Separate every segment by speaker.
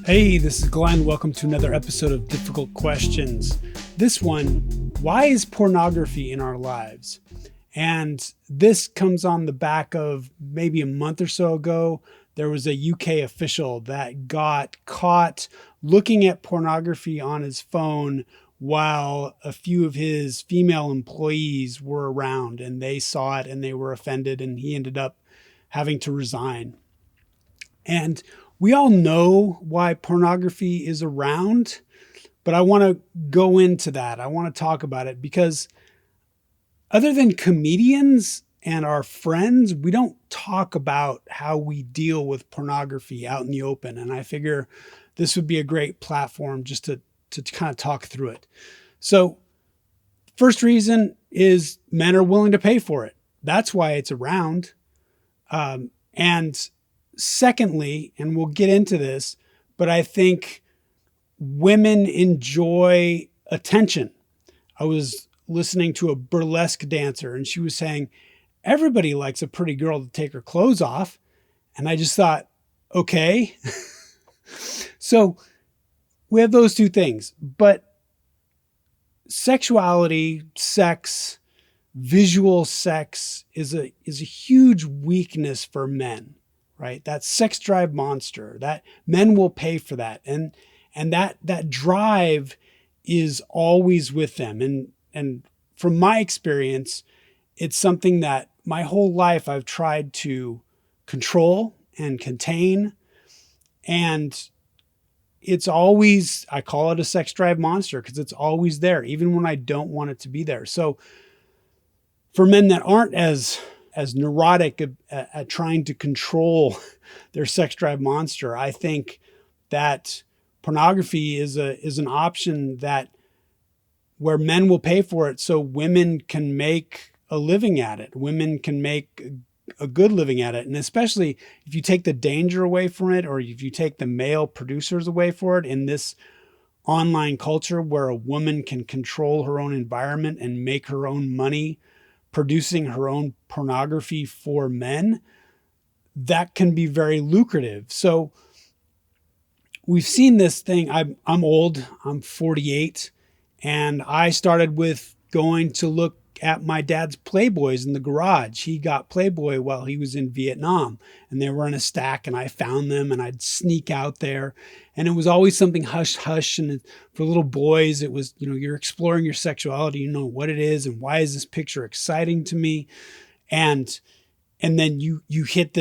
Speaker 1: Hey, this is Glenn. Welcome to another episode of Difficult Questions. This one, why is pornography in our lives? And this comes on the back of maybe a month or so ago. There was a UK official that got caught looking at pornography on his phone while a few of his female employees were around, and they saw it and they were offended, and he ended up having to resign. And we all know why pornography is around, but I want to go into that. I want to talk about it because other than comedians and our friends, we don't talk about how we deal with pornography out in the open. And I figure this would be a great platform just to kind of talk through it. So first reason is men are willing to pay for it. That's why it's around. And secondly, and we'll get into this, but I think women enjoy attention. I was listening to a burlesque dancer and she was saying, everybody likes a pretty girl to take her clothes off. And I just thought, okay. So we have those two things, but sexuality, sex, visual sex is a huge weakness for men. Right? That sex drive monster, that men will pay for that. And that drive is always with them. And from my experience, it's something that my whole life I've tried to control and contain. And it's always, I call it a sex drive monster because it's always there, even when I don't want it to be there. So for men that aren't as neurotic at trying to control their sex drive monster, I think that pornography is an option that where men will pay for it so women can make a living at it. Women can make a good living at it. And especially if you take the danger away from it, or if you take the male producers away for it in this online culture where a woman can control her own environment and make her own money producing her own pornography for men, that can be very lucrative. So we've seen this thing. I'm old, I'm 48, and I started with going to look at my dad's Playboys in the garage. He got Playboy while he was in Vietnam, and they were in a stack, and I found them, and I'd sneak out there. And it was always something hush hush. And for little boys, it was, you're exploring your sexuality, what it is, and why is this picture exciting to me? And then you hit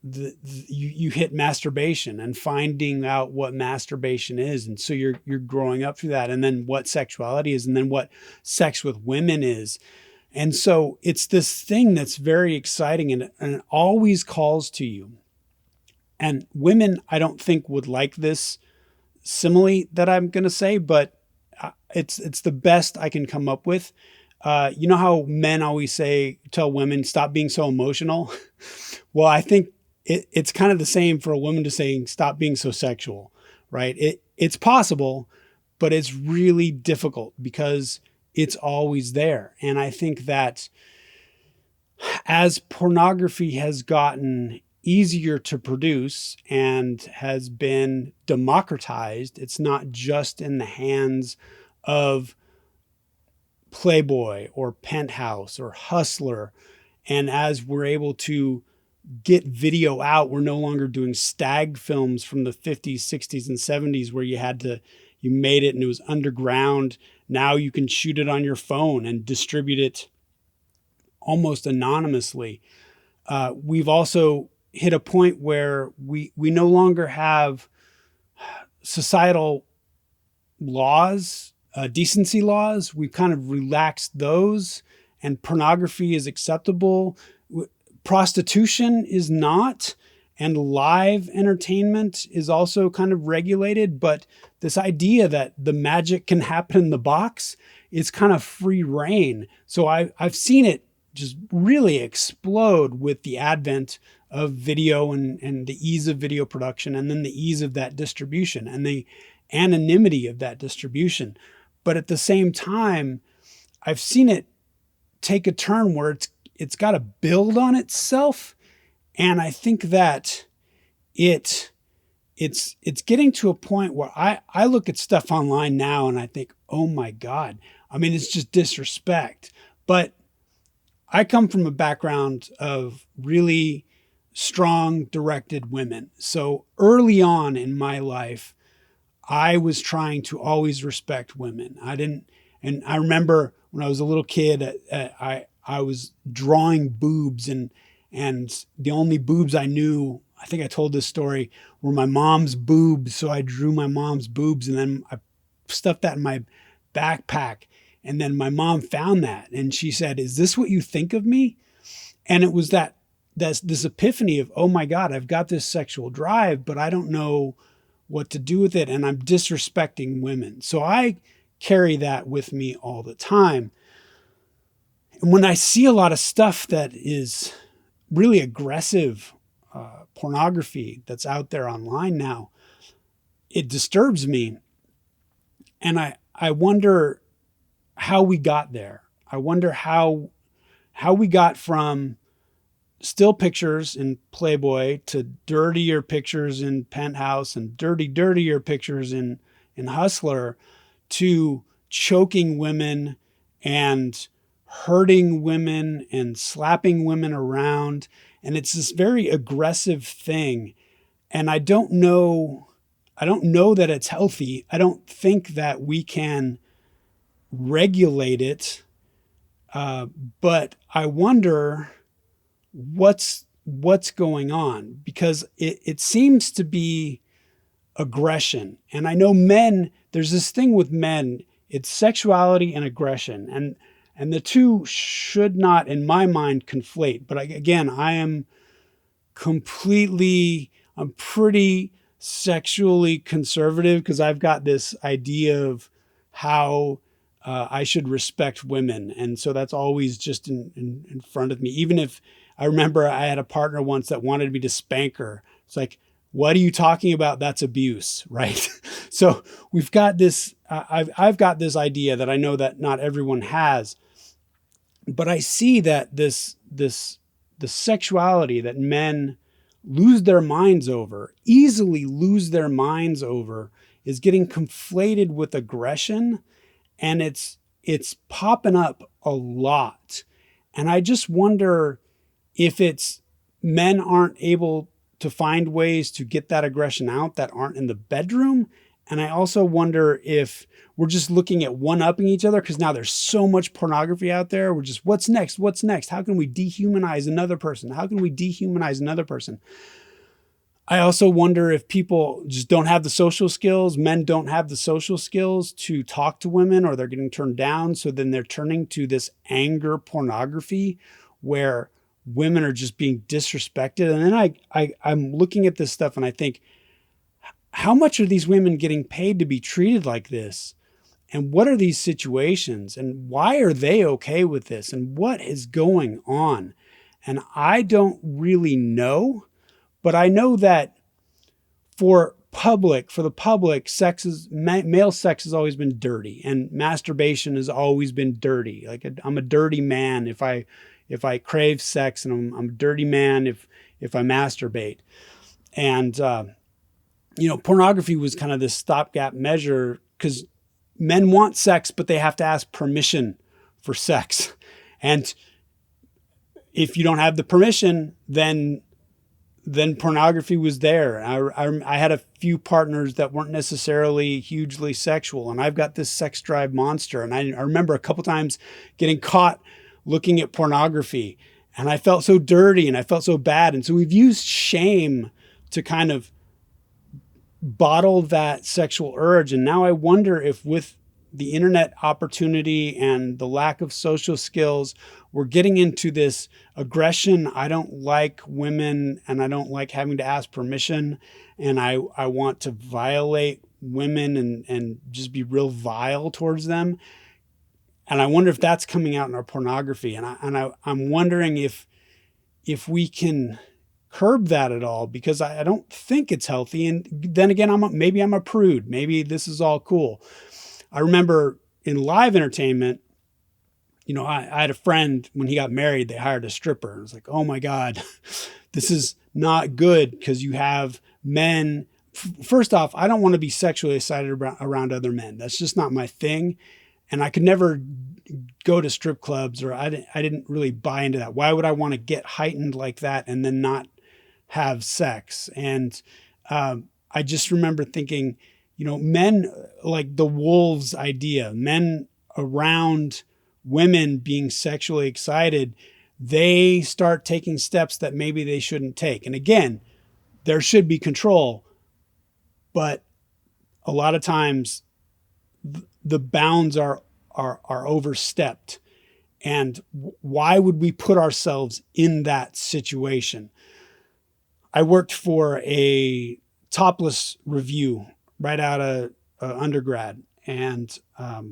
Speaker 1: you hit masturbation and finding out what masturbation is. And so you're growing up through that, and then what sexuality is, and then what sex with women is. And so it's this thing that's very exciting, and it always calls to you. And women, I don't think would like this simile that I'm going to say, but it's the best I can come up with. You know how men always tell women, stop being so emotional? Well, I think it's kind of the same for a woman to saying, stop being so sexual, right? It's possible, but it's really difficult because it's always there. And I think that as pornography has gotten easier to produce and has been democratized, it's not just in the hands of Playboy or Penthouse or Hustler. And as we're able to get video out, we're no longer doing stag films from the 50s, 60s, and 70s where you made it and it was underground. Now you can shoot it on your phone and distribute it almost anonymously. We've also hit a point where we no longer have societal laws, decency laws. We've kind of relaxed those, and pornography is acceptable. Prostitution is not, and live entertainment is also kind of regulated. But this idea that the magic can happen in the box is kind of free reign. So I've seen it just really explode with the advent of video and the ease of video production, and then the ease of that distribution and the anonymity of that distribution. But at the same time, I've seen it take a turn where it's got to build on itself. And I think that it it's getting to a point where I look at stuff online now and I think, oh my God, I mean, it's just disrespect. But I come from a background of really strong, directed women. So early on in my life, I was trying to always respect women. I didn't, and I remember when I was a little kid, I was drawing boobs, and the only boobs I knew, I think I told this story, were my mom's boobs. So I drew my mom's boobs, and then I stuffed that in my backpack. And then my mom found that, and she said, "Is this what you think of me?" And it was that's this epiphany of, oh my God, I've got this sexual drive, but I don't know what to do with it, and I'm disrespecting women. So I carry that with me all the time. And when I see a lot of stuff that is really aggressive, pornography that's out there online now, it disturbs me. And I wonder how we got there. I wonder how we got from still pictures in Playboy to dirtier pictures in Penthouse and dirtier pictures in Hustler to choking women and hurting women and slapping women around. And it's this very aggressive thing. And I don't know that it's healthy. I don't think that we can regulate it. But I wonder what's going on, because it seems to be aggression. And I know men, there's this thing with men, it's sexuality and aggression. And the two should not, in my mind, conflate. But again, I'm pretty sexually conservative, because I've got this idea of how I should respect women. And so that's always just in front of me. Even if I remember I had a partner once that wanted me to spank her. It's like, what are you talking about? That's abuse, right? So we've got this, I've got this idea that I know that not everyone has, but I see that the sexuality that men lose their minds over, easily lose their minds over, is getting conflated with aggression. And it's popping up a lot. And I just wonder if it's men aren't able to find ways to get that aggression out that aren't in the bedroom. And I also wonder if we're just looking at one-upping each other, because now there's so much pornography out there. We're just, what's next? What's next? How can we dehumanize another person? How can we dehumanize another person? I also wonder if people just don't have the social skills. Men don't have the social skills to talk to women, or they're getting turned down. So then they're turning to this anger pornography where women are just being disrespected. And then I'm looking at this stuff and I think, how much are these women getting paid to be treated like this? And what are these situations? And why are they okay with this? And what is going on? And I don't really know. But I know that for the public, male sex has always been dirty, and masturbation has always been dirty. Like, I'm a dirty man if I crave sex, and I'm a dirty man if I masturbate. And pornography was kind of this stopgap measure, because men want sex, but they have to ask permission for sex. And if you don't have the permission, then pornography was there. I had a few partners that weren't necessarily hugely sexual, and I've got this sex drive monster. And I remember a couple times getting caught looking at pornography, and I felt so dirty and I felt so bad. And so we've used shame to kind of bottle that sexual urge. And now I wonder if, with the internet opportunity and the lack of social skills, we're getting into this aggression. I don't like women, and I don't like having to ask permission. And I want to violate women and just be real vile towards them. And I wonder if that's coming out in our pornography. And I'm wondering if we can curb that at all, because I don't think it's healthy. And then again, maybe I'm a prude. Maybe this is all cool. I remember in live entertainment, I had a friend, when he got married, they hired a stripper. I was like, oh my God, this is not good, because you have men first off, I don't want to be sexually excited around other men. That's just not my thing. And I could never go to strip clubs, or I didn't really buy into that. Why would I want to get heightened like that and then not have sex? And I just remember thinking, men, like the wolves idea, men around women being sexually excited, they start taking steps that maybe they shouldn't take. And again, there should be control, but a lot of times the bounds are overstepped. And why would we put ourselves in that situation? I worked for a topless review right out of undergrad. And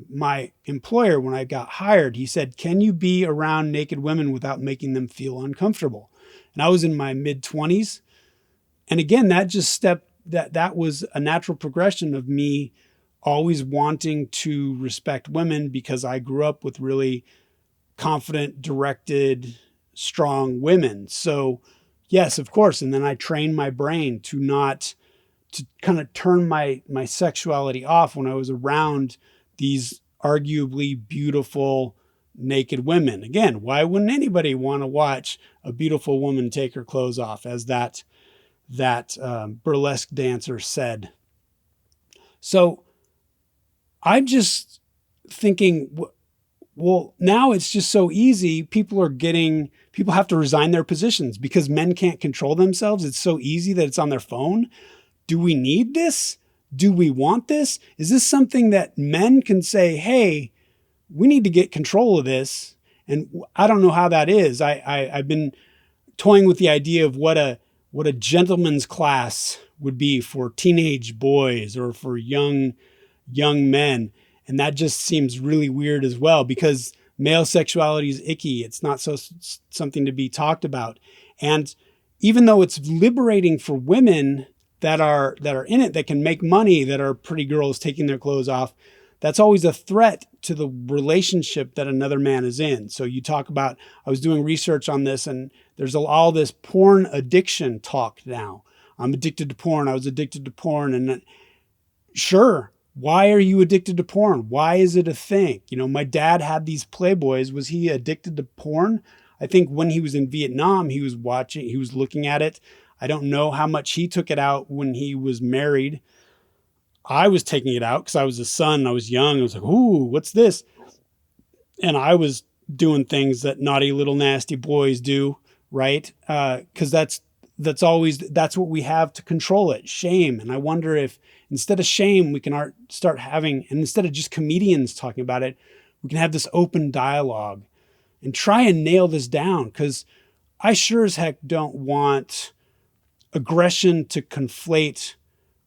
Speaker 1: my employer, when I got hired, he said, "Can you be around naked women without making them feel uncomfortable?" And I was in my mid-20s. And again, that was a natural progression of me always wanting to respect women, because I grew up with really confident, directed, strong women. So yes, of course. And then I trained my brain to kind of turn my sexuality off when I was around these arguably beautiful naked women. Again, why wouldn't anybody want to watch a beautiful woman take her clothes off, as that burlesque dancer said? So I'm just thinking, well, now it's just so easy. People have to resign their positions because men can't control themselves. It's so easy that it's on their phone. Do we need this? Do we want this? Is this something that men can say, hey, we need to get control of this? And I don't know how that is. I've been toying with the idea of what a gentleman's class would be for teenage boys or for young men. And that just seems really weird as well, because male sexuality is icky. It's not something to be talked about. And even though it's liberating for women that are in it, that can make money, that are pretty girls taking their clothes off, that's always a threat to the relationship that another man is in. So you talk about, I was doing research on this, and there's all this porn addiction talk now. I'm addicted to porn. I was addicted to porn. And sure, why are you addicted to porn? Why is it a thing? My dad had these Playboys. Was he addicted to porn? I think when he was in Vietnam, he was looking at it. I don't know how much he took it out when he was married. I was taking it out because I was a son. I was young. I was like, ooh, what's this? And I was doing things that naughty little nasty boys do, right? Because that's what we have to control it, shame. And I wonder if instead of shame, we can start having, and instead of just comedians talking about it, we can have this open dialogue and try and nail this down. Because I sure as heck don't want aggression to conflate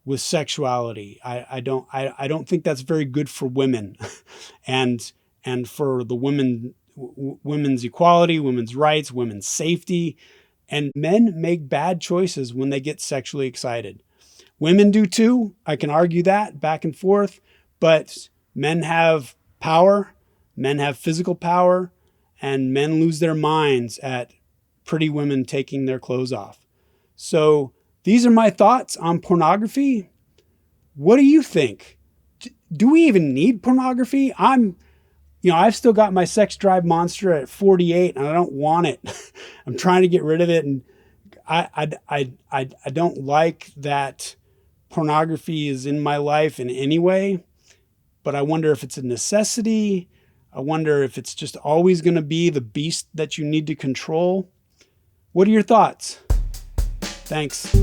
Speaker 1: with sexuality. I don't think that's very good for women and for the women's equality, women's rights, women's safety. And men make bad choices when they get sexually excited. Women do too. I can argue that back and forth, but men have power, men have physical power, and men lose their minds at pretty women taking their clothes off. So these are my thoughts on pornography. What do you think? Do we even need pornography? I've still got my sex drive monster at 48 and I don't want it. I'm trying to get rid of it. And I don't like that pornography is in my life in any way, but I wonder if it's a necessity. I wonder if it's just always going to be the beast that you need to control. What are your thoughts? Thanks.